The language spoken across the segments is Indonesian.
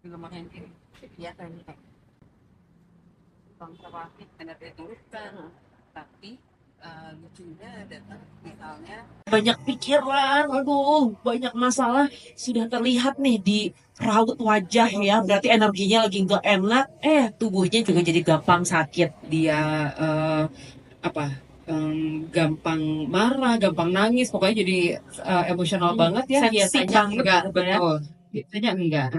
lumayan ini kegiatan kayak konservasi energi terbarukan. Tapi lucunya adalah misalnya banyak pikiran, aduh, banyak masalah sudah terlihat nih di raut wajah ya. Berarti energinya lagi nggak enak, tubuhnya juga jadi gampang sakit. Dia apa? Gampang marah, gampang nangis, pokoknya jadi emosional banget ya. Sensi Biasanya banget enggak, gitu ya. betul. Biasanya enggak.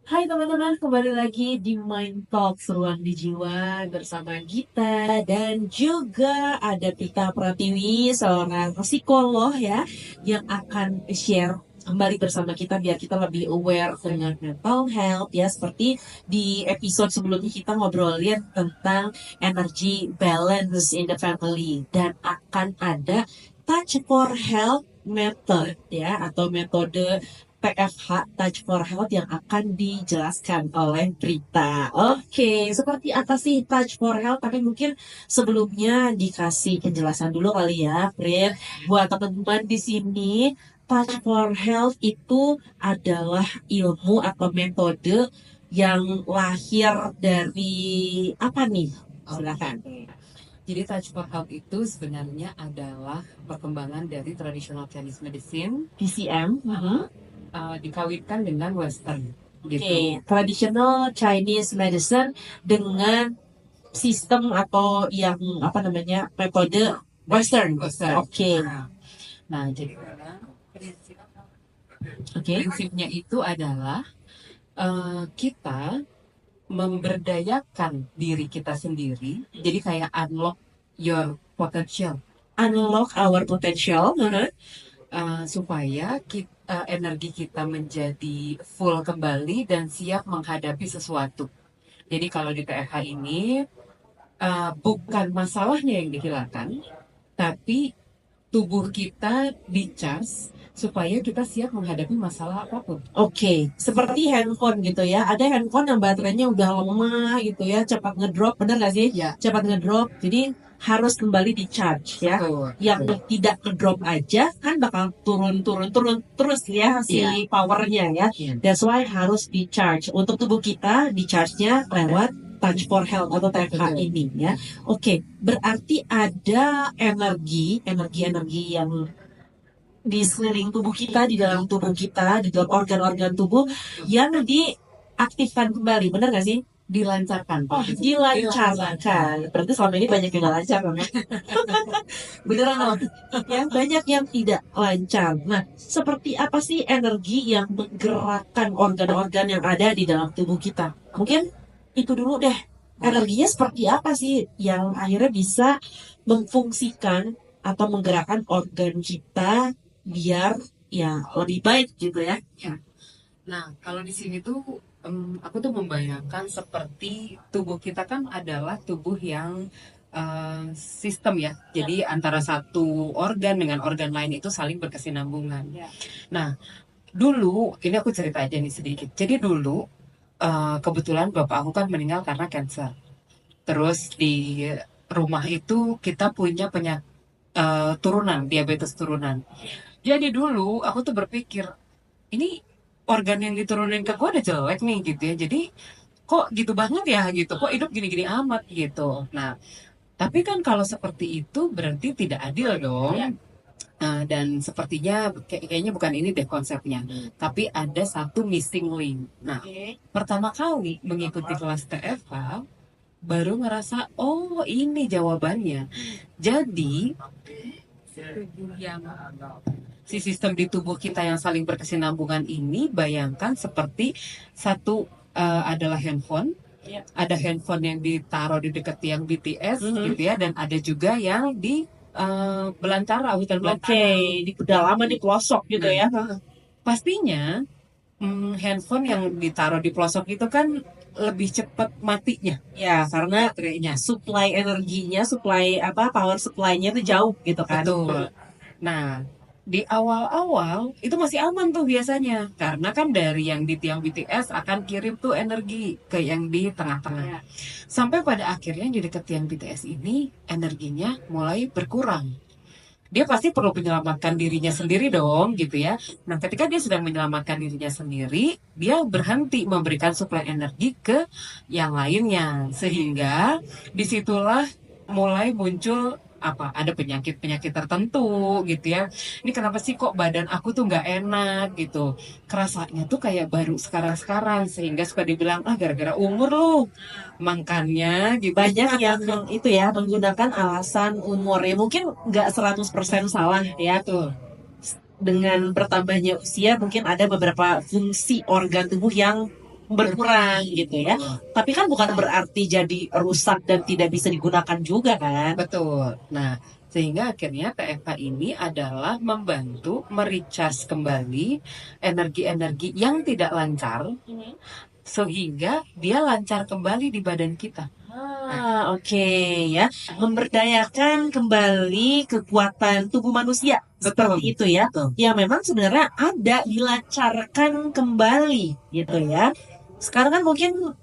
Hai teman-teman, kembali lagi di Mind Talk Ruang di Jiwa bersama Gita dan juga ada Pita Pratiwi, seorang psikolog ya, yang akan share kembali bersama kita biar kita lebih aware dengan mental health ya. Seperti di episode sebelumnya kita ngobrolin tentang energy balance in the family dan akan ada touch for health method ya atau metode PFH Touch for Health yang akan dijelaskan oleh Brita. Oke, seperti apa sih Touch for Health? Tapi mungkin sebelumnya dikasih penjelasan dulu kali ya, Brit. Buat teman-teman di sini, Touch for Health itu adalah ilmu atau metode yang lahir dari apa nih? Silakan. Jadi touch for health itu sebenarnya adalah perkembangan dari traditional Chinese medicine, TCM. dikawitkan dengan Western. Oke, Gitu. traditional Chinese medicine dengan sistem atau yang apa namanya metode Western. Western. Oke, Nah, jadi oke. prinsipnya itu adalah kita memberdayakan diri kita sendiri. Jadi kayak unlock your potential. Unlock our potential. Supaya energi kita menjadi full kembali dan siap menghadapi sesuatu. Jadi kalau di PFH ini bukan masalahnya yang dihilangkan, tapi tubuh kita di-charge supaya kita siap menghadapi masalah apapun. Oke, seperti handphone gitu ya. Ada handphone yang baterainya udah lemah gitu ya, cepat ngedrop, bener gak sih? Ya. Cepat ngedrop. Jadi harus kembali di charge ya. Betul. Yang tidak ngedrop aja kan bakal turun terus ya si Iya. powernya ya. Iya. That's why harus di charge. Untuk tubuh kita di charge-nya lewat Touch for Health atau TFH ini ya. Oke, berarti ada energi yang di sekeliling tubuh kita, di dalam tubuh kita, di dalam organ-organ tubuh yang diaktifkan kembali, benar nggak sih? Dilancarkan. Oh, dilancarkan. Berarti selama ini banyak yang nggak lancar, kan? Beneran loh. Ya, banyak yang tidak lancar. Nah, seperti apa sih energi yang menggerakkan organ-organ yang ada di dalam tubuh kita? Mungkin itu dulu deh. Energinya seperti apa sih yang akhirnya bisa memfungsikan atau menggerakkan organ kita biar ya lebih baik gitu ya? Nah, kalau di sini tuh aku tuh membayangkan seperti tubuh kita kan adalah tubuh yang sistem ya. Jadi antara satu organ dengan organ lain itu saling berkesinambungan. Nah, dulu ini aku cerita aja nih sedikit. Jadi dulu kebetulan bapak aku kan meninggal karena cancer. Terus di rumah itu kita punya turunan, diabetes turunan. Jadi dulu aku tuh berpikir, ini organ yang diturunin ke gue udah jelek nih gitu ya. Jadi kok gitu banget ya gitu, kok hidup gini-gini amat gitu. Nah, tapi kan kalau seperti itu berarti tidak adil dong. Dan sepertinya kayaknya bukan ini deh konsepnya. Tapi ada satu missing link. Nah, pertama kali mengikuti kelas TFK, baru ngerasa, oh ini jawabannya. Jadi, yang si sistem di tubuh kita yang saling berkesinambungan ini, bayangkan seperti satu adalah handphone, ada handphone yang ditaruh di dekat tiang BTS gitu ya, dan ada juga yang di belantara, hutan belantara. Oke, di pedalaman di pelosok gitu ya. Pastinya handphone yang ditaruh di pelosok itu kan lebih cepat matinya. Ya, karena supply energinya, supply apa power supply-nya itu jauh gitu kan. Betul. Nah, Di awal-awal itu masih aman tuh biasanya, karena kan dari yang di tiang BTS akan kirim tuh energi ke yang di tengah-tengah. Sampai pada akhirnya di dekat tiang BTS ini energinya mulai berkurang. Dia pasti perlu menyelamatkan dirinya sendiri dong gitu ya. Nah, ketika dia sedang menyelamatkan dirinya sendiri, dia berhenti memberikan suplai energi ke yang lainnya, sehingga disitulah mulai muncul apa, ada penyakit-penyakit tertentu gitu ya. Ini kenapa sih kok badan aku tuh nggak enak gitu, kerasanya tuh kayak baru sekarang-sekarang, sehingga suka dibilang ah gara-gara umur lu makannya gitu. Banyak yang itu ya menggunakan alasan umur ya, mungkin nggak 100% salah ya. Tuh, Dengan bertambahnya usia mungkin ada beberapa fungsi organ tubuh yang berkurang gitu ya. Tapi kan bukan berarti jadi rusak dan tidak bisa digunakan juga kan. betul. Nah, sehingga akhirnya TFH ini adalah membantu merecharge kembali energi-energi yang tidak lancar, sehingga dia lancar kembali di badan kita. Oke ya. Memberdayakan kembali kekuatan tubuh manusia. Seperti itu ya. Betul. Yang memang sebenarnya ada dilancarkan kembali gitu ya. Sekarang kan mungkin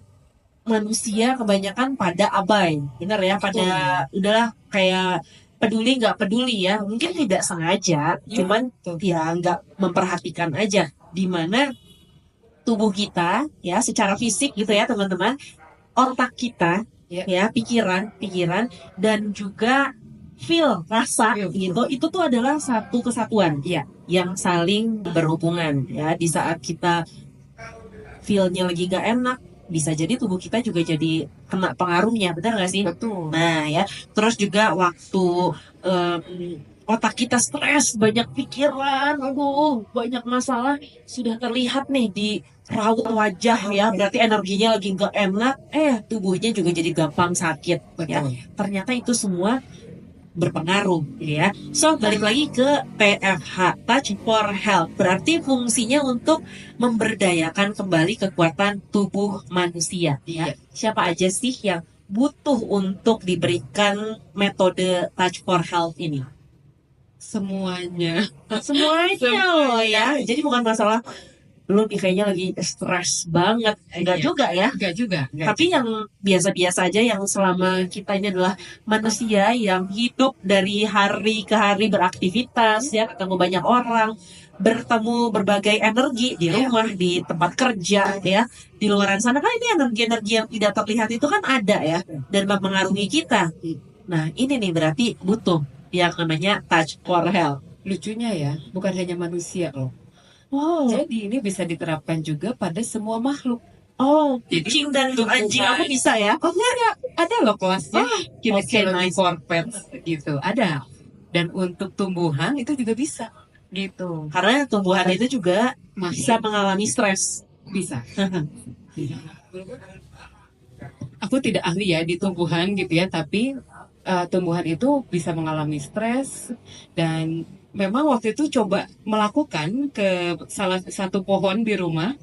manusia kebanyakan pada abai, benar ya, pada udahlah kayak peduli nggak peduli ya, mungkin tidak sengaja, cuman ya nggak memperhatikan aja di mana tubuh kita ya secara fisik gitu ya teman-teman, otak kita ya pikiran dan juga feel rasa gitu itu tuh adalah satu kesatuan ya yang saling berhubungan ya. Di saat kita feel-nya lagi gak enak, bisa jadi tubuh kita juga jadi kena pengaruhnya, benar gak sih? Betul. Nah ya, terus juga waktu em, otak kita stres, banyak pikiran, aduh, banyak masalah, sudah terlihat nih di raut wajah ya, berarti energinya lagi gak enak, tubuhnya juga jadi gampang sakit ya. Betul. Ternyata itu semua berpengaruh ya. So balik lagi ke TFH, Touch for Health, berarti fungsinya untuk memberdayakan kembali kekuatan tubuh manusia ya. Siapa aja sih yang butuh untuk diberikan metode Touch for Health ini? Semuanya. Semuanya loh ya. Jadi bukan masalah lu kayaknya lagi stres banget, enggak juga ya. Enggak juga. Tapi yang biasa-biasa aja, yang selama kita ini adalah manusia yang hidup dari hari ke hari beraktivitas ya, ketemu banyak orang, bertemu berbagai energi di rumah, di tempat kerja ya, di luar sana kan ini energi-energi yang tidak terlihat itu kan ada ya dan mempengaruhi kita. Nah ini nih berarti butuh yang namanya Touch for Health. Lucunya ya, bukan hanya manusia loh. Oh, Jadi ini bisa diterapkan juga pada semua makhluk. oh, Jadi, kucing dan anjing aku bisa ya. Oh iya, ada loh kelasnya. Oke, nice. For pets gitu, ada. Dan untuk tumbuhan itu juga bisa gitu. Karena tumbuhan itu juga bisa Masih mengalami stres. bisa. Aku tidak ahli ya di tumbuhan gitu ya, tapi tumbuhan itu bisa mengalami stres. Dan memang waktu itu coba melakukan ke salah satu pohon di rumah.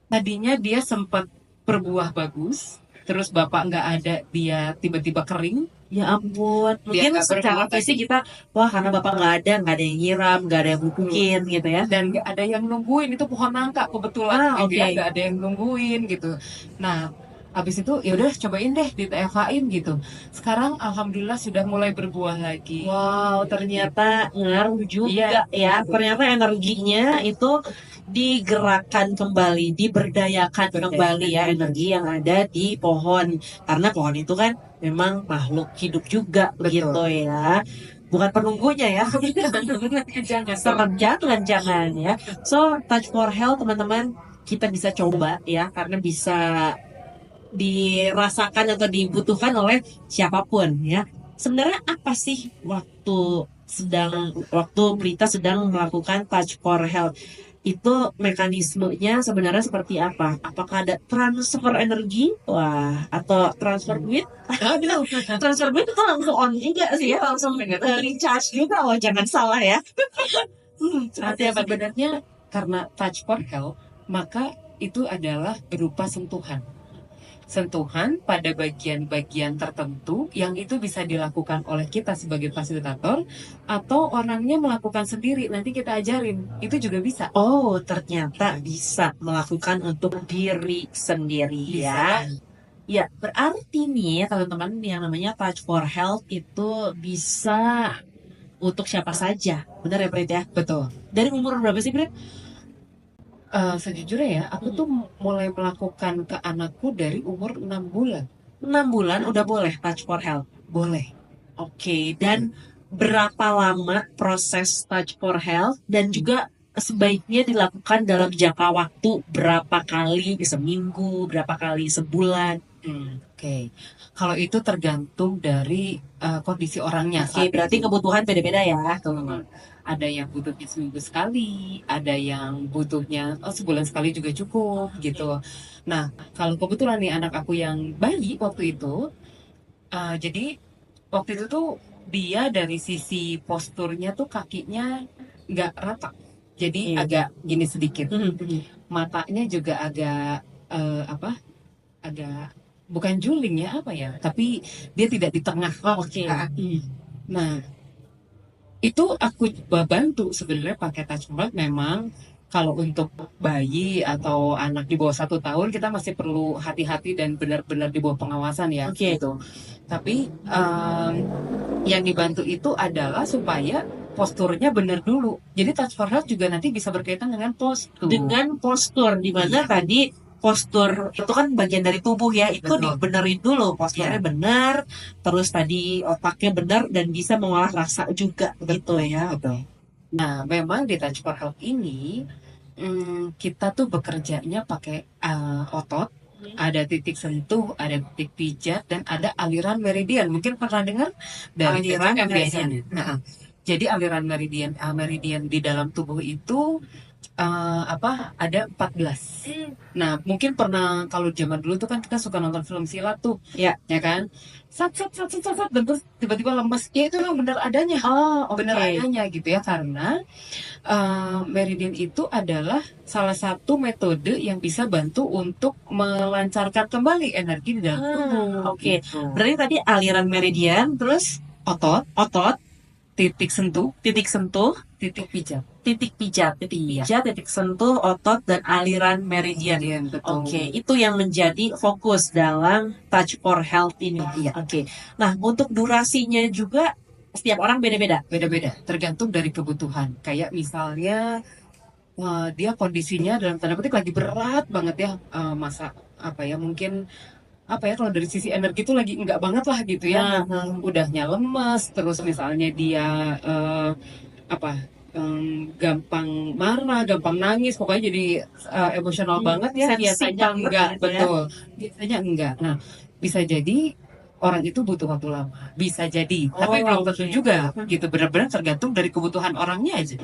Tadinya dia sempat berbuah bagus, terus bapak nggak ada, dia tiba-tiba kering. Ya ampun, mungkin nggak secara berbuah fisik kita, wah karena bapak nggak ada yang nyiram, nggak ada yang pupukin gitu ya. Dan nggak ada yang nungguin, itu pohon nangka kebetulan gitu ya, nggak ada yang nungguin gitu. Nah, habis itu ya udah cobain deh di TFH-in gitu. Sekarang alhamdulillah sudah mulai berbuah lagi. Wow, ternyata ngaruh juga ya. Ternyata energinya itu digerakkan kembali, diberdayakan kembali ya energi yang ada di pohon. Karena pohon itu kan memang makhluk hidup juga begitu ya. Bukan penunggunya ya. Jangan ya. So, Touch for Health teman-teman, kita bisa coba ya karena bisa dirasakan atau dibutuhkan oleh siapapun ya. Sebenarnya apa sih waktu Prita sedang melakukan Touch for Health itu, mekanismenya sebenarnya seperti apa? Apakah ada transfer energi, atau transfer duit? Transfer duit itu langsung on juga sih ya, langsung recharge juga loh, jangan salah ya. Sebenarnya karena Touch for Health, maka itu adalah berupa sentuhan. sentuhan pada bagian-bagian tertentu yang itu bisa dilakukan oleh kita sebagai fasilitator atau orangnya melakukan sendiri. Nanti kita ajarin, itu juga bisa. Oh, ternyata bisa melakukan untuk diri sendiri ya. Bisa. Ya, berarti nih teman-teman yang namanya Touch for Health itu bisa untuk siapa saja. Benar ya, Prit ya? Betul. Dari umur berapa sih, Prit? Sejujurnya ya, aku tuh mulai melakukan ke anakku dari umur 6 bulan. 6 bulan udah boleh Touch for Health. Boleh. Oke, dan berapa lama proses Touch for Health dan juga sebaiknya dilakukan dalam jangka waktu berapa kali seminggu, berapa kali sebulan? Oke. Kalau itu tergantung dari kondisi orangnya Oke, saat berarti itu. kebutuhan beda-beda ya. Ada yang butuhnya seminggu sekali, ada yang butuhnya sebulan sekali juga cukup gitu. Nah, kalau kebetulan nih anak aku yang bayi waktu itu, jadi waktu itu tuh dia dari sisi posturnya tuh kakinya nggak rata, jadi Iya. agak gini sedikit. Mhm. Matanya juga agak apa? Agak bukan juling ya apa ya? Tapi dia tidak di tengah. Oh, oke. Nah, itu aku coba bantu sebenarnya pakai touch pad. Memang kalau untuk bayi atau anak di bawah 1 tahun kita masih perlu hati-hati dan benar-benar di bawah pengawasan ya Oke. gitu. Tapi yang dibantu itu adalah supaya posturnya benar dulu. Jadi touch for health juga nanti bisa berkaitan dengan postur. Dengan postur, di mana Iya. tadi postur itu kan bagian dari tubuh ya, itu Betul. dibenerin dulu, posturnya Iya. benar, terus tadi otaknya benar dan bisa mengolah rasa juga gitu ya. Betul. Nah, memang di touch for health ini kita tuh bekerjanya pakai otot, ada titik sentuh, ada titik pijat, dan ada aliran meridian. Mungkin pernah dengar dari Aliran TCM meridian. biasanya. Nah, jadi aliran meridian meridian di dalam tubuh itu ada 14. Nah, mungkin pernah kalau zaman dulu tuh kan kita suka nonton film silat tuh, Ya. kan? Sat sat sat sat sat, sat, dan terus tiba-tiba lemes. Ya itu memang benar adanya. Oh, Benar oke. adanya gitu ya, karena meridian itu adalah salah satu metode yang bisa bantu untuk melancarkan kembali energi di dalam tubuh. Oke. Gitu. Berarti tadi aliran meridian, terus Otot, otot, titik sentuh, titik sentuh, titik pijat. titik pijat, titik Iya. pijat, titik sentuh, otot, dan aliran meridian. Meridian, betul. Oke, itu yang menjadi fokus dalam Touch for Health ini. Iya. Oke. Nah, untuk durasinya juga setiap orang beda-beda. Beda-beda, tergantung dari kebutuhan. Kayak misalnya dia kondisinya dalam tanda petik lagi berat banget ya, masa apa ya, mungkin apa ya, kalau dari sisi energi itu lagi enggak banget lah gitu ya. Udahnya lemes, terus misalnya dia apa gampang marah, gampang nangis, pokoknya jadi emosional banget ya. Sensi Biasanya banget enggak, gitu ya. betul. Biasanya enggak. Nah, bisa jadi orang itu butuh waktu lama, bisa jadi, tapi belum tentu juga gitu. Benar-benar tergantung dari kebutuhan orangnya aja.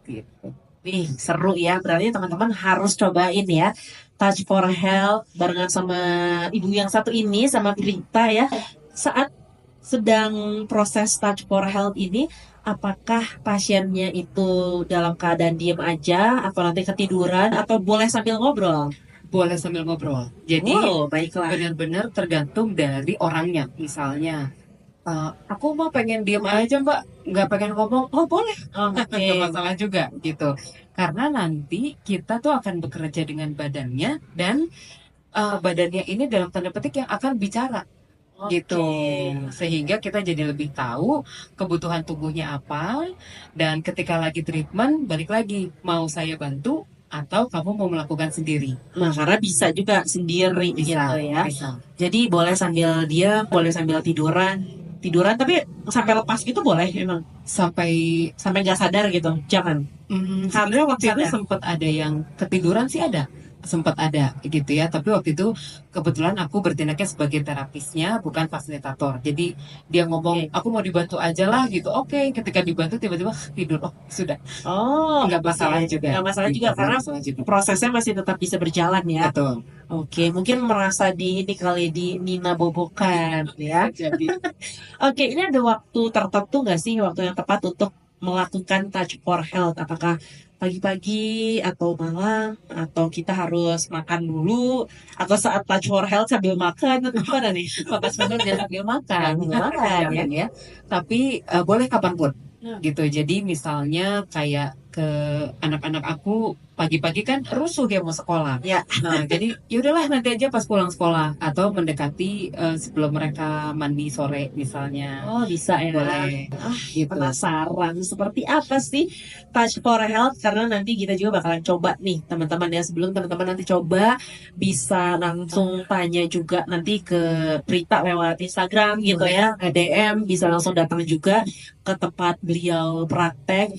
Gitu. Nih, seru ya. Berarti teman-teman harus cobain ya. Touch for Health barengan sama ibu yang satu ini, sama Prita ya. Saat sedang proses Touch for Health ini, apakah pasiennya itu dalam keadaan diem aja, atau nanti ketiduran, atau boleh sambil ngobrol? Boleh sambil ngobrol. Jadi Baiklah. benar-benar tergantung dari orangnya. Misalnya, aku mau pengen diem aja mbak, nggak pengen ngomong, oh boleh, Oke. nggak masalah juga gitu. Karena nanti kita tuh akan bekerja dengan badannya, dan badannya ini dalam tanda petik yang akan bicara gitu, sehingga kita jadi lebih tahu kebutuhan tubuhnya apa, dan ketika lagi treatment balik lagi, mau saya bantu atau kamu mau melakukan sendiri. Nah, karena bisa juga sendiri gitu ya. Bisa. Jadi boleh sambil diam, boleh sambil tiduran, tapi sampai lepas gitu boleh emang. Sampai nggak sadar gitu, jangan. sebenarnya waktu itu sadar. sempat ada yang ketiduran sih, sempat ada gitu ya, tapi waktu itu kebetulan aku bertindaknya sebagai terapisnya, bukan fasilitator. Jadi dia ngomong, aku mau dibantu aja lah gitu. Oke, ketika dibantu tiba-tiba tidur, oh sudah, Oh, nggak masalah juga. nggak masalah juga Nggak karena masalah juga. prosesnya masih tetap bisa berjalan ya. Betul. Oke, mungkin merasa di ini kali di Nina bobokan ya. Jadi Oke, ini ada waktu tertentu nggak sih, waktu yang tepat untuk melakukan Touch for Health? Apakah pagi-pagi atau malam atau kita harus makan dulu atau saat touch for health sambil makan atau gimana nih? Makan sambil jangan sambil makan. Sambil makan ya. Jangan ya. Tapi boleh kapanpun Hmm. gitu. Jadi misalnya kayak ke anak-anak aku pagi-pagi kan rusuh dia mau sekolah. Ya. Nah, jadi yaudahlah nanti aja pas pulang sekolah atau mendekati sebelum mereka mandi sore misalnya. Oh, bisa ya. Boleh gitu. Penasaran seperti apa sih Touch for Health, karena nanti kita juga bakalan coba nih teman-teman ya. Sebelum teman-teman nanti coba bisa langsung tanya juga nanti ke Prita lewat Instagram gitu ya, DM, bisa langsung datang juga ke tempat beliau praktek.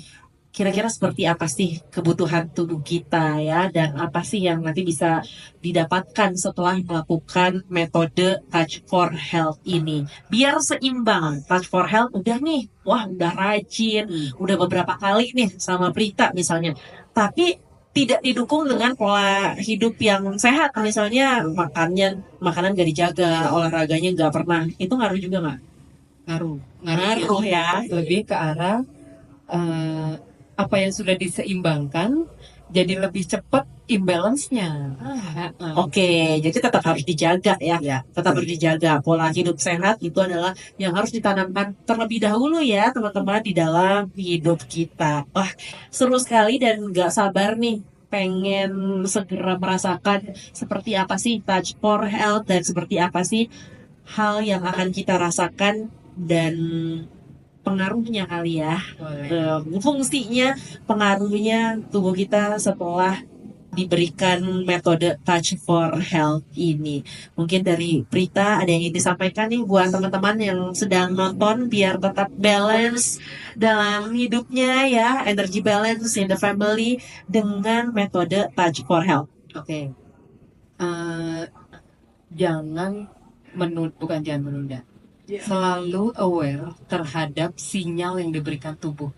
Kira-kira seperti apa sih kebutuhan tubuh kita ya, dan apa sih yang nanti bisa didapatkan setelah melakukan metode Touch for Health ini. Biar seimbang, Touch for Health udah nih, wah udah rajin, udah beberapa kali nih sama Prita misalnya. Tapi tidak didukung dengan pola hidup yang sehat, misalnya makanan gak dijaga, olahraganya gak pernah. Itu ngaruh juga nggak? Ngaruh ya. Lebih ke arah apa yang sudah diseimbangkan jadi lebih cepat imbalance-nya. Oke, jadi tetap harus dijaga ya. Tetap harus dijaga. Pola hidup sehat itu adalah yang harus ditanamkan terlebih dahulu ya teman-teman di dalam hidup kita. Wah, seru sekali dan nggak sabar nih pengen segera merasakan seperti apa sih Touch for Health dan seperti apa sih hal yang akan kita rasakan dan pengaruhnya kali ya. Fungsinya, pengaruhnya tubuh kita setelah diberikan metode Touch for Health ini. Mungkin dari Prita ada yang ingin disampaikan nih buat teman-teman yang sedang nonton biar tetap balance dalam hidupnya ya, energy balance in the family dengan metode Touch for Health. Oke. Bukan jangan menunda. Selalu aware terhadap sinyal yang diberikan tubuh.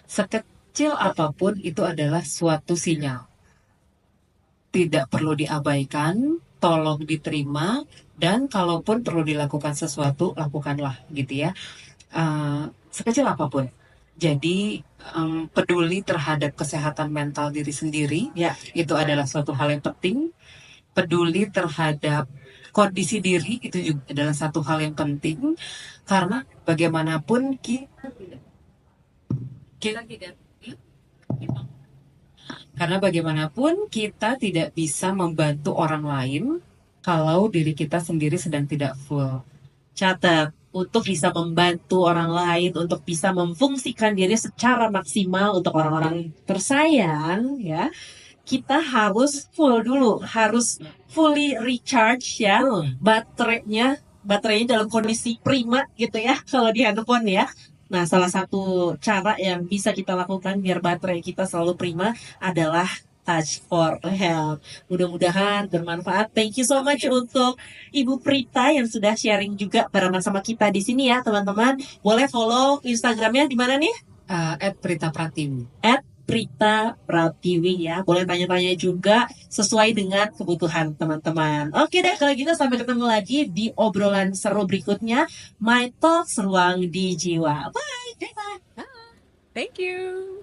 Sekecil apapun itu adalah suatu sinyal. Tidak perlu diabaikan, tolong diterima, dan kalaupun perlu dilakukan sesuatu, lakukanlah gitu ya. Sekecil apapun. Jadi peduli terhadap kesehatan mental diri sendiri, Ya. itu adalah suatu hal yang penting. Peduli terhadap kondisi diri itu juga adalah satu hal yang penting, karena bagaimanapun kita tidak bisa membantu orang lain kalau diri kita sendiri sedang tidak full. Catat, untuk bisa membantu orang lain, untuk bisa memfungsikan diri secara maksimal untuk orang-orang tersayang ya, kita harus full dulu, harus fully recharge ya, baterainya dalam kondisi prima gitu ya kalau di handphone ya. Nah, salah satu cara yang bisa kita lakukan biar baterai kita selalu prima adalah Touch for Health. Mudah-mudahan bermanfaat. Thank you so much untuk Ibu Prita yang sudah sharing juga barengan sama kita di sini ya, teman-teman. Boleh follow Instagramnya di mana nih? @Prita Pratiwi. Prita Pratiwi ya. Boleh tanya-tanya juga sesuai dengan kebutuhan teman-teman. Oke deh, kalau gitu sampai ketemu lagi di obrolan seru berikutnya. My Talks Ruang di Jiwa. Bye. Thank you.